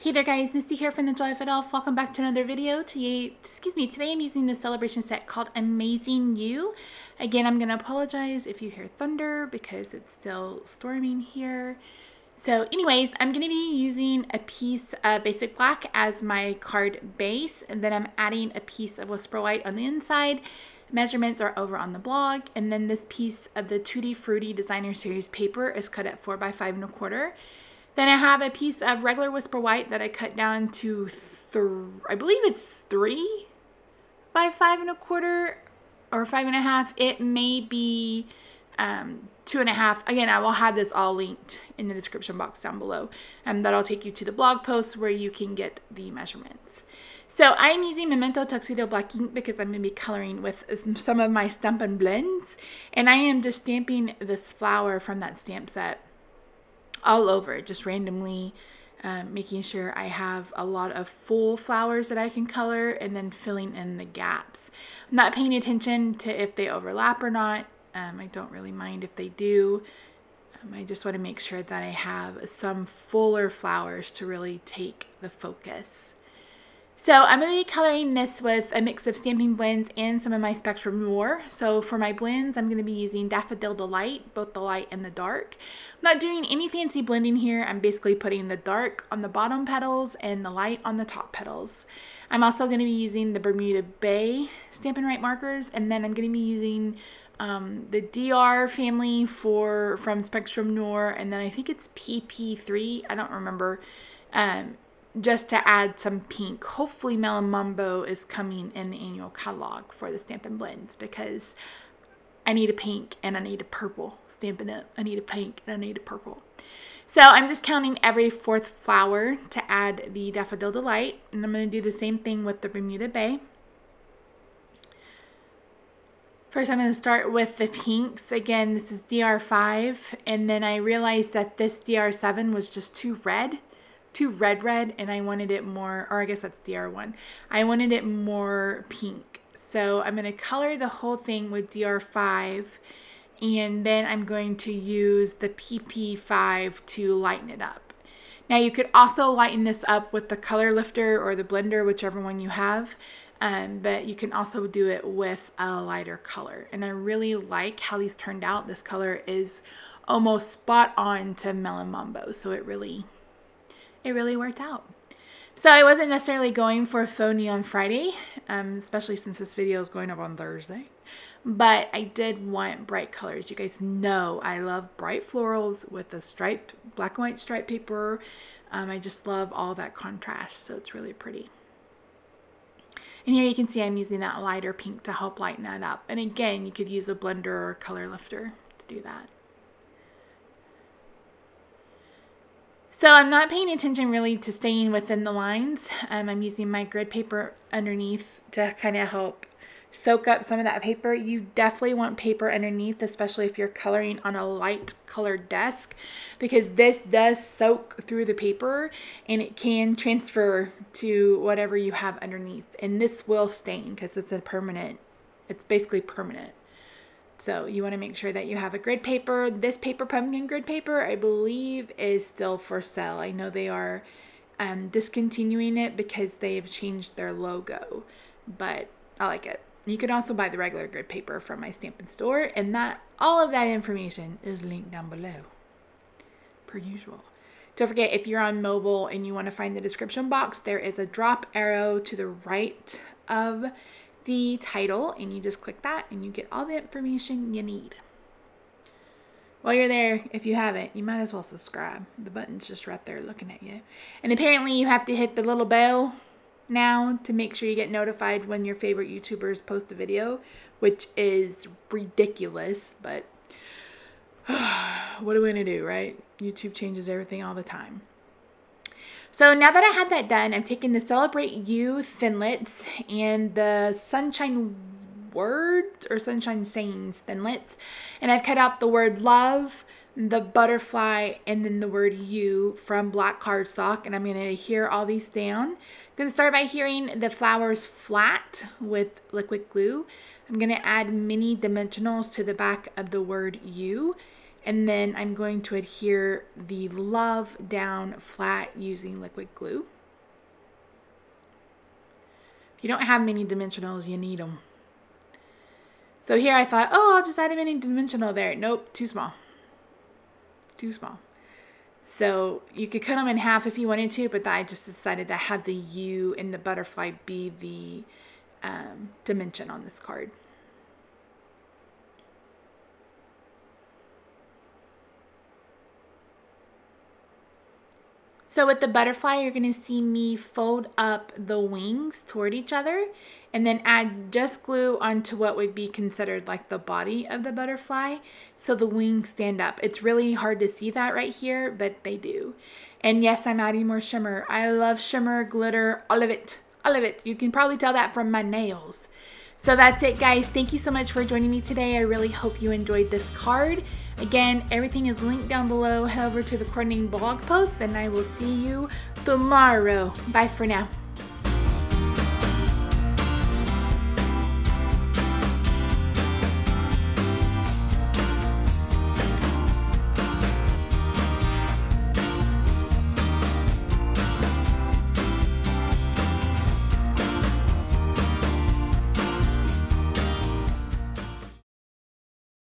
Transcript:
Hey there guys, Misty here from TheJollyFatElf. Welcome back to another video. Today I'm using the celebration set called Amazing You. Again, I'm going to apologize if you hear thunder because it's still storming here. So anyways, I'm going to be using a piece of basic black as my card base, and then I'm adding a piece of whisper white on the inside. Measurements are over on the blog, and then this piece of the Tutti Frutti Designer Series paper is cut at 4 by 5 1/4. Then I have a piece of regular whisper white that I cut down to, I believe it's 3 by 5 1/4 or 5 1/2. It may be 2 1/2. Again, I will have this all linked in the description box down below. That'll take you to the blog post where you can get the measurements. So I'm using Memento Tuxedo Black ink because I'm going to be coloring with some of my Stampin' Blends. And I am just stamping this flower from that stamp set all over, just randomly making sure I have a lot of full flowers that I can color and then filling in the gaps. I'm not paying attention to if they overlap or not. I don't really mind if they do. I just want to make sure that I have some fuller flowers to really take the focus. So I'm going to be coloring this with a mix of Stampin' Blends and some of my Spectrum Noir. So for my blends, I'm going to be using Daffodil Delight, both the light and the dark. I'm not doing any fancy blending here. I'm basically putting the dark on the bottom petals and the light on the top petals. I'm also going to be using the Bermuda Bay Stampin' Write markers, and then I'm going to be using the DR family from Spectrum Noir, and then I think it's PP3. I don't remember. Just to add some pink. Hopefully Melon Mambo is coming in the annual catalog for the Stampin' Blends because I need a pink and I need a purple. Stampin' Up, I need a pink and I need a purple. So I'm just counting every fourth flower to add the Daffodil Delight, and I'm going to do the same thing with the Bermuda Bay. First, I'm going to start with the pinks. Again, this is DR5, and then I realized that this DR7 was just too red, and I wanted it more, or I guess that's DR1. I wanted it more pink. So I'm going to color the whole thing with DR5, and then I'm going to use the PP5 to lighten it up. Now you could also lighten this up with the color lifter or the blender, whichever one you have. But you can also do it with a lighter color. And I really like how these turned out. This color is almost spot on to Melon Mambo, so it really worked out. So I wasn't necessarily going for a faux neon Friday, especially since this video is going up on Thursday. But I did want bright colors. You guys know I love bright florals with the striped, black and white striped paper. I just love all that contrast, so it's really pretty. And here you can see I'm using that lighter pink to help lighten that up. And again, you could use a blender or a color lifter to do that. So I'm not paying attention really to staying within the lines. I'm using my grid paper underneath to kind of help soak up some of that paper. You definitely want paper underneath, especially if you're coloring on a light colored desk, because this does soak through the paper and it can transfer to whatever you have underneath. And this will stain because it's it's basically permanent. So you want to make sure that you have a grid paper. This paper pumpkin grid paper, I believe, is still for sale. I know they are discontinuing it because they have changed their logo, but I like it. You can also buy the regular grid paper from my Stampin' Store, and all of that information is linked down below, per usual. Don't forget, if you're on mobile and you want to find the description box, there is a drop arrow to the right of the title, and you just click that and you get all the information you need. While you're there, if you haven't, you might as well subscribe. The button's just right there looking at you. And apparently you have to hit the little bell now to make sure you get notified when your favorite YouTubers post a video, which is ridiculous, but what are we gonna do, right? YouTube changes everything all the time. So now that I have that done, I'm taking the Celebrate You Thinlits and the Sunshine Words or Sunshine Sayings Thinlits, and I've cut out the word love, the butterfly, and then the word you from black cardstock, and I'm going to adhere all these down. I'm going to start by adhering the flowers flat with liquid glue. I'm going to add mini dimensionals to the back of the word you, And then I'm going to adhere the love down flat using liquid glue. If you don't have mini dimensionals, you need them. So here I thought, oh, I'll just add a mini dimensional there. Nope, too small. Too small. So you could cut them in half if you wanted to, but I just decided to have the U and the butterfly be the dimension on this card. So with the butterfly, you're going to see me fold up the wings toward each other and then add just glue onto what would be considered like the body of the butterfly so the wings stand up. It's really hard to see that right here, but they do. And yes, I'm adding more shimmer. I love shimmer, glitter, all of it. All of it. You can probably tell that from my nails. So that's it, guys. Thank you so much for joining me today. I really hope you enjoyed this card. Again, everything is linked down below. Head over to the coordinating blog post, and I will see you tomorrow. Bye for now.